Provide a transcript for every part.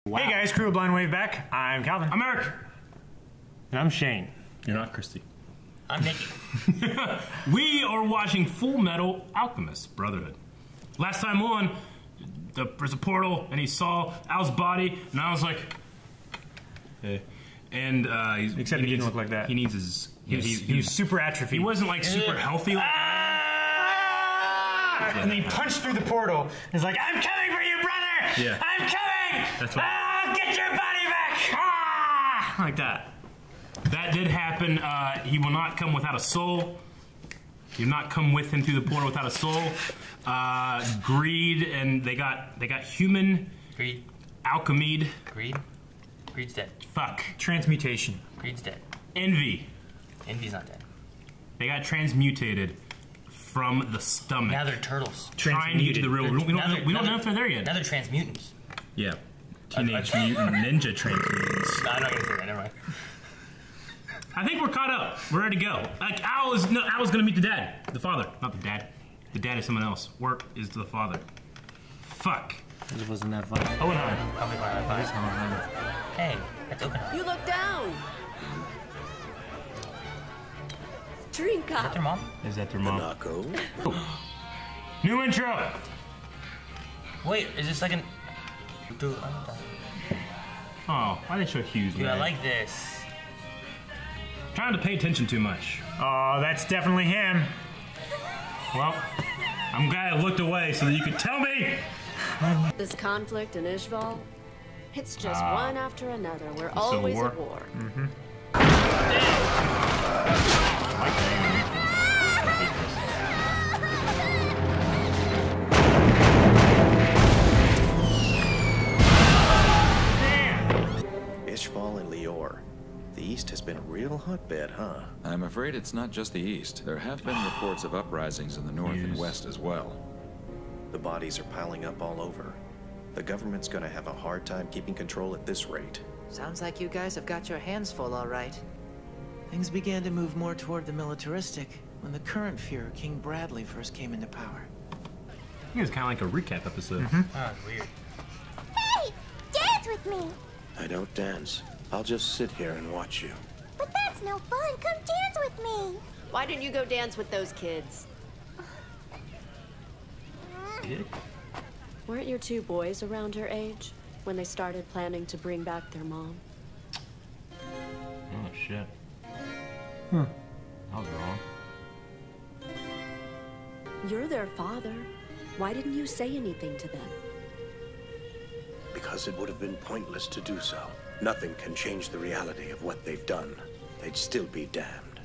Wow. Hey guys, crew of Blind Wave back. I'm Calvin. I'm Eric. And I'm Shane. You're not Christy. I'm Nikki. We are watching Fullmetal Alchemist, Brotherhood. Last time on, there's a portal, and he saw Al's body, and I was like, hey. And Except he didn't look like that. He needs his. He was super atrophied. He wasn't like super healthy. Like, and then he punched through the portal. He's like, I'm coming for you, brother! Yeah. I'm coming! That's right. Get your body back! like that. That did happen. He will not come without a soul. He will not come with him through the portal without a soul. Greed, and they got human. Greed. Alchemy. Greed. Greed's dead. Fuck. Transmutation. Greed's dead. Envy. Envy's not dead. They got transmutated from the stomach. Now they're turtles. Trying to get to the real world. We don't know if they're there yet. Now they're transmutants. Yeah. Teenage Mutant Ninja Transmutants. No, I'm not gonna say that. Never mind. I think we're caught up. We're ready to go. Like Al's gonna meet the dad, the father, not the dad. The dad is someone else. Work is the father. Fuck. It wasn't that fun. Oh, and I. Probably fine. Hey, that's open. You look down. Drink Is that up. your mom? Is that their mom? Monaco. New intro. Wait, is this like an... Dude, Oh, why did they show Hughes? I like this. Trying to pay attention too much. Oh, that's definitely him. Well, I'm glad I looked away so that you could tell me. This conflict in Ishval, it's just one after another. We're Civil always War. at war. Ishval and Lior. The East has been a real hotbed, huh? I'm afraid it's not just the East. There have been reports of uprisings in the North and West as well. The bodies are piling up all over. The government's gonna have a hard time keeping control at this rate. Sounds like you guys have got your hands full, all right. Things began to move more toward the militaristic when the current Fuhrer, King Bradley, first came into power. I think it's kind of like a recap episode. Oh, that's weird. Hey! Dance with me! I don't dance. I'll just sit here and watch you. But that's no fun. Come dance with me! Why didn't you go dance with those kids? Dick. Weren't your two boys around her age when they started planning to bring back their mom? Oh shit. I was wrong. You're their father. Why didn't you say anything to them? Because it would have been pointless to do so. Nothing can change the reality of what they've done. They'd still be damned.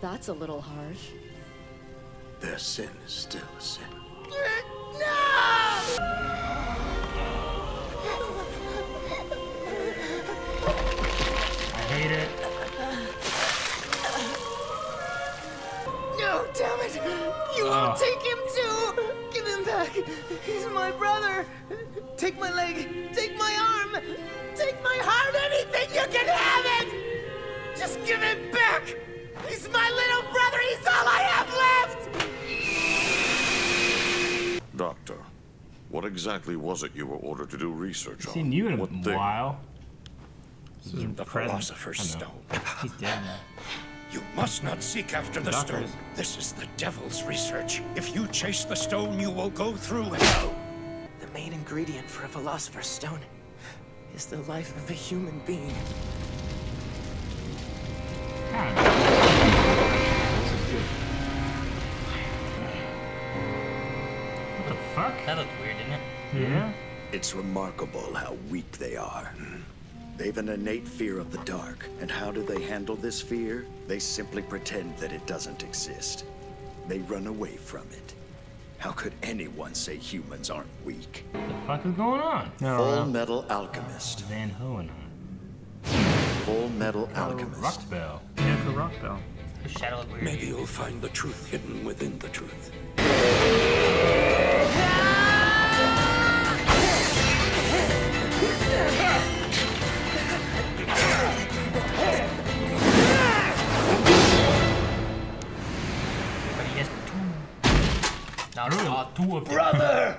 That's a little harsh. Their sin is still a sin. I hate it. No, damn it! You won't take him too! Give him back! He's my brother! Take my leg! Take my arm! Take my heart! Anything you can have it! Just give it back! He's my little brother! He's all I have left! Doctor, what exactly was it you were ordered to do research on? Seen you in a What thing? while. The Philosopher's Stone. He's dead now. You must not seek after the Doctor stone. is- This is the devil's research. If you chase the stone, you will go through hell. The main ingredient for a Philosopher's Stone is the life of a human being. What the fuck? That looked weird, didn't it? Yeah. It's remarkable how weak they are. They've an innate fear of the dark. And how do they handle this fear? They simply pretend that it doesn't exist. They run away from it. How could anyone say humans aren't weak? What the fuck is going on? Fullmetal Alchemist. Van Hohenheim. Fullmetal Alchemist. Rockbell. Bianca Rockbell. His shadow looked weird. Maybe you'll find the truth hidden within the truth. But he has two. Now, two of them. Brother!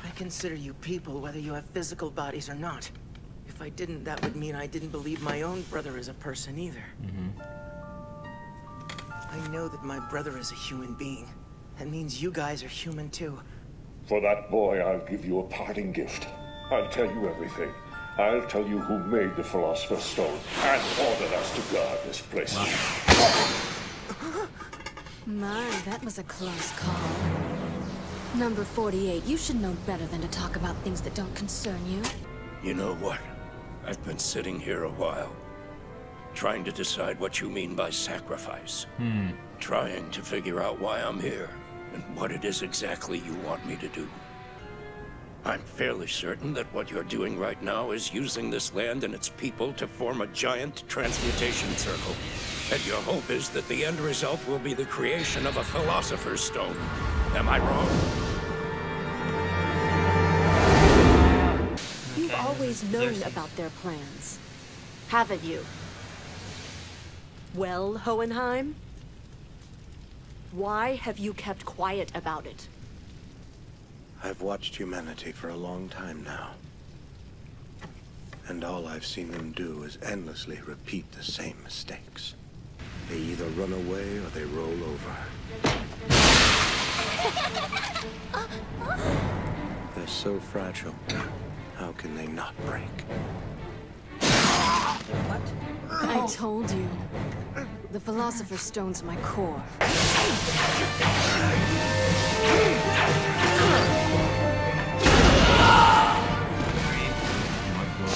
I consider you people whether you have physical bodies or not. If I didn't, that would mean I didn't believe my own brother is a person either. I know that my brother is a human being. That means you guys are human too. For that boy, I'll give you a parting gift. I'll tell you everything. I'll tell you who made the Philosopher's Stone and ordered us to guard this place. My, that was a close call. Number 48, you should know better than to talk about things that don't concern you. You know what? I've been sitting here a while, trying to decide what you mean by sacrifice. Trying to figure out why I'm here, and what it is exactly you want me to do. I'm fairly certain that what you're doing right now is using this land and its people to form a giant transmutation circle. And your hope is that the end result will be the creation of a Philosopher's Stone. Am I wrong? You've always known about their plans, haven't you? Well, Hohenheim? Why have you kept quiet about it? I've watched humanity for a long time now. And all I've seen them do is endlessly repeat the same mistakes. They either run away or they roll over. They're so fragile. How can they not break? What? I told you. The Philosopher's Stone's my core.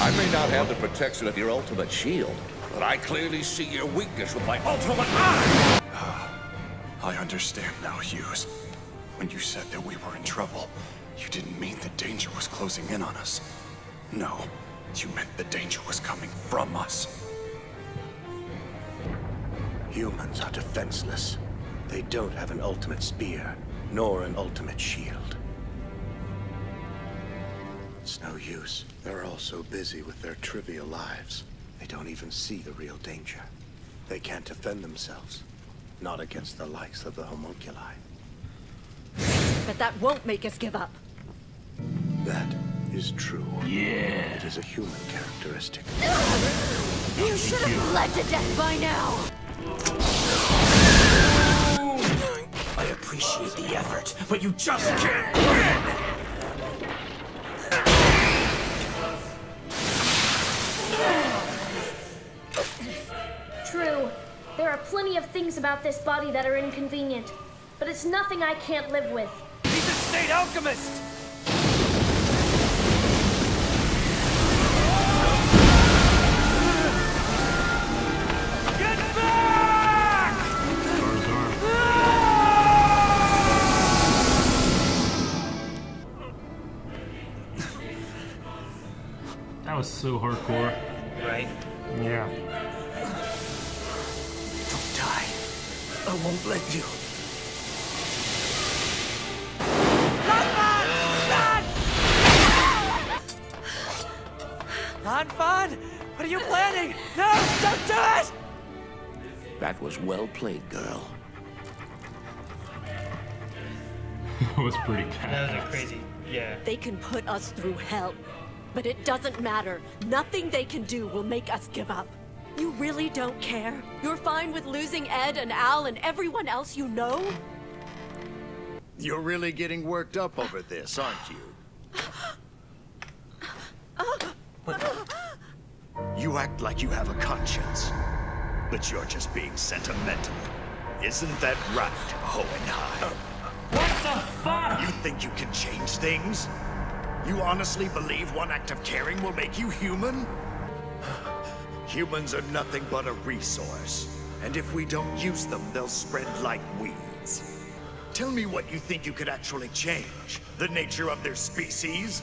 I may not have the protection of your ultimate shield, but I clearly see your weakness with my ultimate eye! I understand now, Hughes. When you said that we were in trouble, you didn't mean the danger was closing in on us. No, you meant the danger was coming from us. Humans are defenseless. They don't have an ultimate spear, nor an ultimate shield. It's no use. They're all so busy with their trivial lives. They don't even see the real danger. They can't defend themselves. Not against the likes of the homunculi. But that won't make us give up. That is true. Yeah. It is a human characteristic. You should have bled to death by now! I appreciate the effort, but you just can't win! True. There are plenty of things about this body that are inconvenient, but it's nothing I can't live with. He's a state alchemist! Get back! That was so hardcore. Right? Yeah. Don't die. I won't let you. Lanfan! What are you planning? No! Don't do it! That was well played, girl. That was pretty bad. That was a crazy, yeah. They can put us through hell, but it doesn't matter. Nothing they can do will make us give up. You really don't care? You're fine with losing Ed and Al and everyone else you know? You're really getting worked up over this, aren't you? You act like you have a conscience, but you're just being sentimental. Isn't that right, Hohenheim? What the fuck? You think you can change things? You honestly believe one act of caring will make you human? Humans are nothing but a resource, and if we don't use them, they'll spread like weeds. Tell me what you think you could actually change. The nature of their species?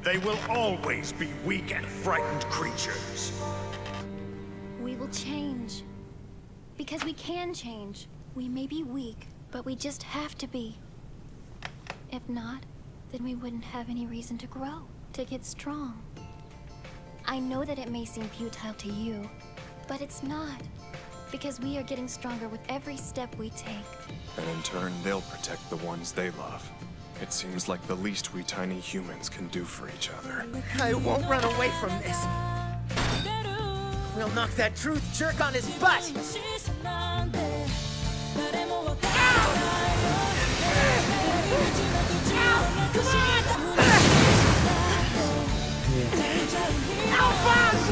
They will always be weak and frightened creatures. We will change. Because we can change. We may be weak, but we just have to be. If not, then we wouldn't have any reason to grow, to get strong. I know that it may seem futile to you, but it's not. Because we are getting stronger with every step we take. And in turn, they'll protect the ones they love. It seems like the least we tiny humans can do for each other. I won't run away from this. We'll knock that truth jerk on his butt. Alphonse!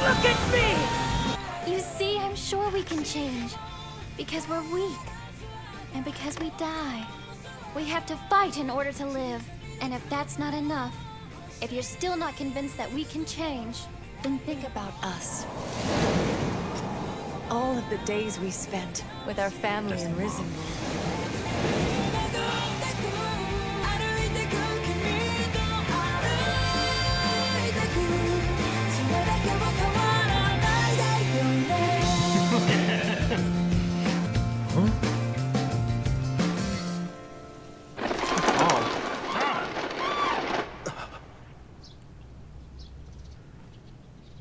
Look at me! You see, I'm sure we can change. Because we're weak. And because we die. We have to fight in order to live. And if that's not enough, if you're still not convinced that we can change, Then think about us. All of the days we spent with our family in Risen.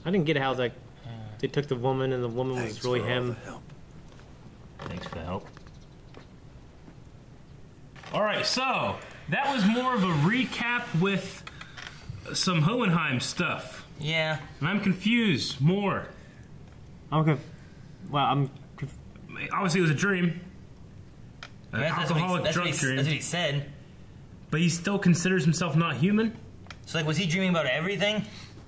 I didn't get how like they took the woman and the woman was really him. Thanks for the help. All right, so that was more of a recap with some Hohenheim stuff. Yeah. And I'm confused more. Okay. Well, I'm. Obviously, it was a dream. An alcoholic drunk dream. That's what he said. But he still considers himself not human. So, like, was he dreaming about everything?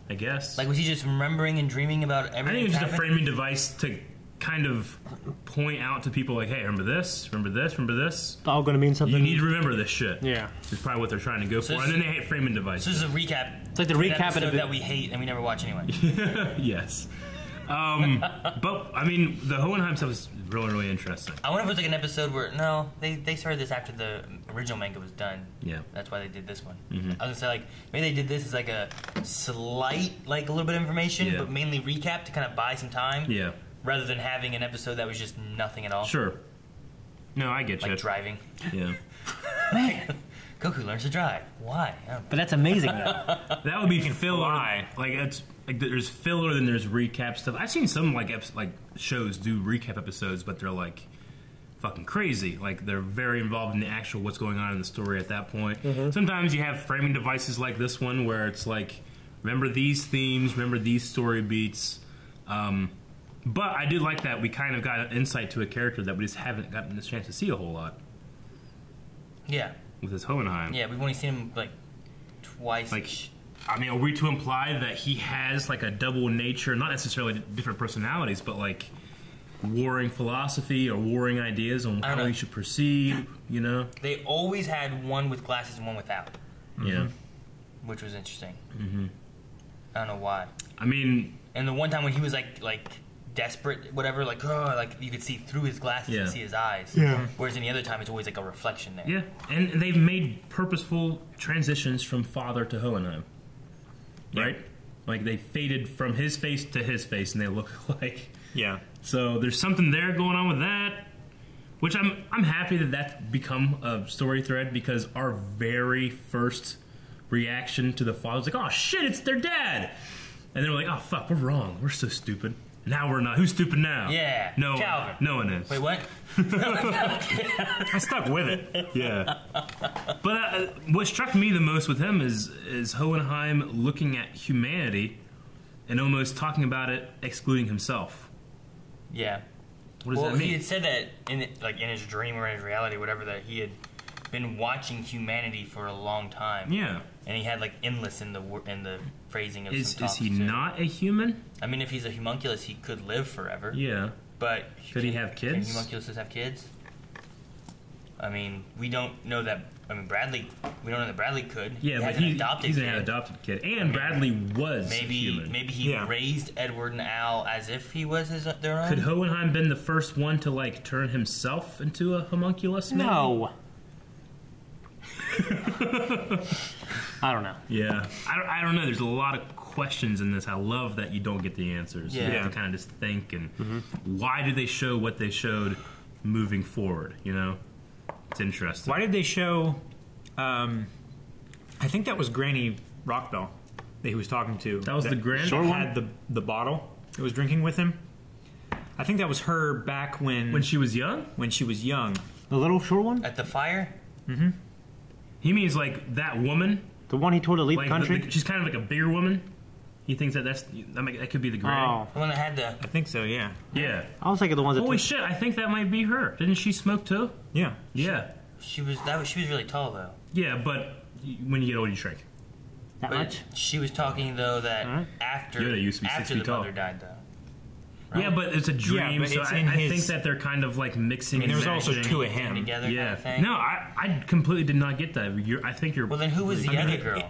I guess. Like, was he just remembering and dreaming about everything? I think it was just a framing device to kind of point out to people, like, hey, remember this, remember this, remember this. It's all going to mean something. You need to remember this shit. Yeah. Is probably what they're trying to go for. And then they hate framing devices. So this is a recap. It's like the recap of that we hate and we never watch anyway. Yes. But, I mean, the Hohenheim stuff is really, really interesting. I wonder if it was like an episode where, no, they started this after the original manga was done. Yeah. That's why they did this one. Mm-hmm. I was going to say, like, maybe they did this as like a slight, like a little bit of information, Yeah. but mainly recap to kind of buy some time. Yeah. Rather than having an episode that was just nothing at all. Sure. No, I get you. Like driving. Yeah. Goku learns to drive. Why? But that's amazing, though. That would be filler. Like it's like there's filler, then there's recap stuff. I've seen some like shows do recap episodes, but they're like fucking crazy. Like they're very involved in the actual what's going on in the story at that point. Mhm. Sometimes you have framing devices like this one where it's like, remember these themes, remember these story beats. But I did like that we kind of got an insight to a character that we just haven't gotten this chance to see a whole lot. Yeah. With this Hohenheim. Yeah, we've only seen him like twice. Like, I mean, are we to imply that he has like a double nature, not necessarily different personalities, but like warring philosophy or warring ideas on how he should proceed, you know? They always had one with glasses and one without. Yeah. Which was interesting. Mm-hmm. I don't know why. I mean... And the one time when he was like desperate, whatever, like, oh, like you could see through his glasses and see his eyes. Yeah. Whereas any other time it's always like a reflection there. Yeah, and they've made purposeful transitions from father to Hohenheim. Right? Like they faded from his face to his face and they look like... Yeah. So there's something there going on with that, which I'm happy that that's become a story thread, because our very first reaction to the father was like, oh shit, it's their dad! And they're like, oh fuck, we're wrong, we're so stupid. Now we're not. Who's stupid now? Yeah. No, Calvin. no one is. Wait, what? I stuck with it. Yeah. But what struck me the most with him is Hohenheim looking at humanity and almost talking about it, excluding himself. Yeah. What does that mean? He had said that in his dream or in his reality, whatever, that he had been watching humanity for a long time. Yeah. And he had like endless in the phrasing of some Is talks, he too. not a human? I mean, if he's a homunculus, he could live forever. Yeah. But could he have kids? Can homunculuses have kids? I mean, we don't know that. I mean, we don't know that Bradley could. Yeah, but he's an adopted kid, and Bradley was human. Maybe he raised Edward and Al as if he was their own. Could Hohenheim been the first one to like turn himself into a homunculus? Maybe? No. I don't know. Yeah, I don't know. There's a lot of questions in this. I love that you don't get the answers. Yeah. You have to kind of just think and why did they show what they showed moving forward? You know, it's interesting. Why did they show? I think that was Granny Rockbell that he was talking to. That was the grand that had the bottle that was drinking with him. I think that was her back when she was young. When she was young. The little short one? At the fire? Mm-hmm. He means like that woman? The one he told to leave like, the country? She's kind of like a bigger woman. He thinks that could be the Grey. Oh. The one that had the... I think so, yeah. Yeah. I was thinking the ones that... Holy shit, I think that might be her. Didn't she smoke too? Yeah. Yeah. She was really tall, though. Yeah, but when you get old, you shrink. That much? She was talking, though, that after Yoda used to be 6 after feet the tall. mother died, though. Yeah, but it's a dream, but so it's I in his- think that they're kind of like mixing. I mean, and there was also matching. two of him. Together Yeah. kind of thing. No, I completely did not get that. I think you're. Well, then who was the other girl?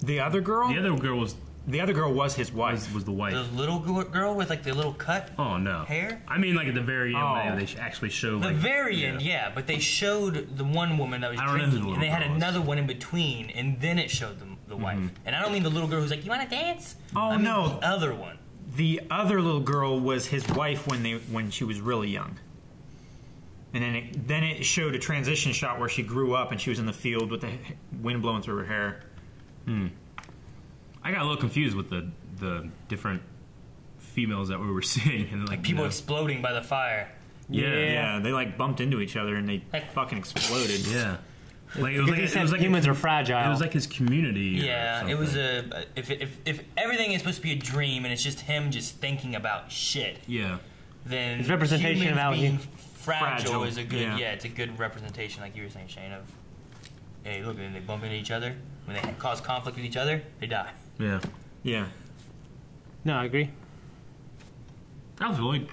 The other girl? The other girl was. The other girl was his wife. Was the wife. The little girl with like the little cut Oh no. hair? I mean, like at the very end, Oh. they actually show The like very end, yeah, but they showed the one woman that was I don't know who the drinking, little and they had girl was. another one in between, and then it showed the wife. And I don't mean the little girl who's like, "You want to dance?" Oh, I mean no. the other one. The other little girl was his wife when she was really young. And then it showed a transition shot where she grew up and she was in the field with the wind blowing through her hair. I got a little confused with the different females that we were seeing, and like People exploding by the fire. Yeah, they like bumped into each other and they fucking exploded. Yeah. Like Because he said humans are fragile. It was like his community. or Yeah, it was something. if everything is supposed to be a dream and it's just him just thinking about shit, Yeah. then It's representation humans of how being he- fragile is a good yeah. it's a good representation, like you were saying, Shane. Of hey, look, and they bump into each other when they cause conflict with each other, they die. Yeah. Yeah. No, I agree. That was a really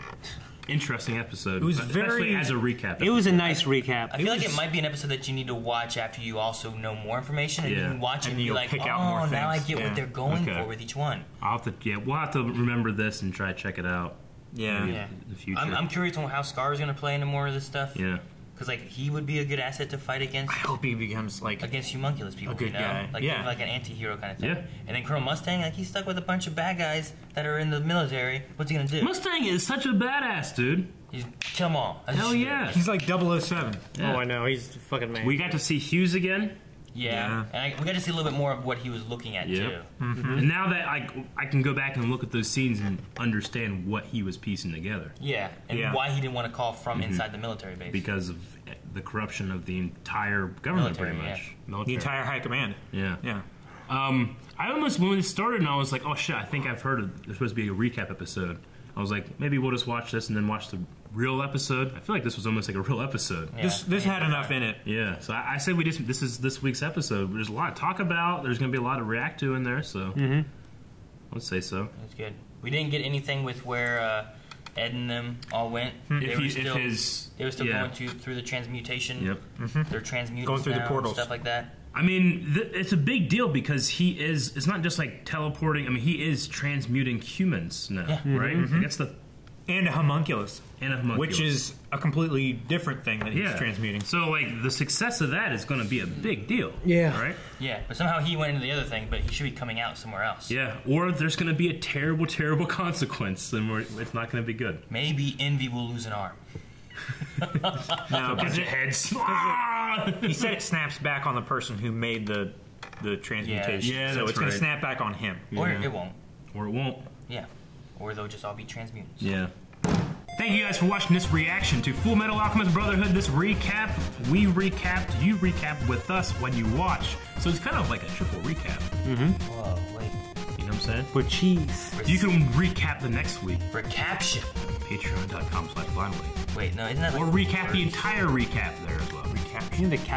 interesting episode. It was especially very- as a recap. It was a nice recap. I feel like it might be an episode that you need to watch after you also know more information, and you Yeah. can watch it And and be you'll like, pick oh, out more now I things. get Yeah. what they're going Okay. for with each one. I'll have to. Yeah, we'll have to remember this and try to check it out. Yeah. Maybe Yeah. in the future. I'm curious on how Scar is going to play into more of this stuff. Yeah. Because like he would be a good asset to fight against I hope he becomes like against homunculus people. good you know? guy. Like Yeah. like an anti-hero kind of thing. Yeah. And then Colonel Mustang, like he's stuck with a bunch of bad guys that are in the military. What's he gonna do? Mustang is such a badass, dude. He's kill them all. That's Hell shit. yeah. he's like 007. Yeah. Oh, I know. He's the fucking man. We got to see Hughes again. Yeah. And we got to see a little bit more of what he was looking at too. And now that I can go back and look at those scenes and understand what he was piecing together Yeah. And Yeah. why he didn't want to call from inside the military base. because of the corruption of the entire government, Military, pretty much. yeah. Military. The entire high command. Yeah. Yeah. I almost, when it started, and I was like, oh shit, I think I've heard there's supposed to be a recap episode. I was like, maybe we'll just watch this and then watch the real episode. I feel like this was almost like a real episode. Yeah. This had enough in it. Yeah, so I said this is this week's episode. There's a lot to talk about. There's going to be a lot to react to in there, so let's say so. That's good. We didn't get anything with where Ed and them all went. They were still yeah. going through the transmutation. Yep. They're transmutants Going through the now, portals. stuff like that. I mean, it's a big deal because it's not just like teleporting. I mean, he is transmuting humans now, right? That's the And a homunculus. Which is a completely different thing that he's transmuting. So, like, the success of that is going to be a big deal. Yeah. Right? Yeah, but somehow he went into the other thing, but he should be coming out somewhere else. Yeah. Or there's going to be a terrible, terrible consequence, and it's not going to be good. Maybe Envy will lose an arm. No, because heads. he said it snaps back on the person who made the transmutation. Yeah, so that's it's going right. to snap back on him. Or it won't. Or it won't. Yeah. Or they'll just all be transmutants. Yeah. Thank you guys for watching this reaction to Fullmetal Alchemist Brotherhood. This recap, we recapped, you recapped with us when you watch. So it's kind of like a triple recap. Whoa, wait. You know what I'm saying? With cheese. You can recap the next week. Recaption. Patreon.com/blindway. Wait, no, isn't that like Or recap the entire recap there as well. You need to cap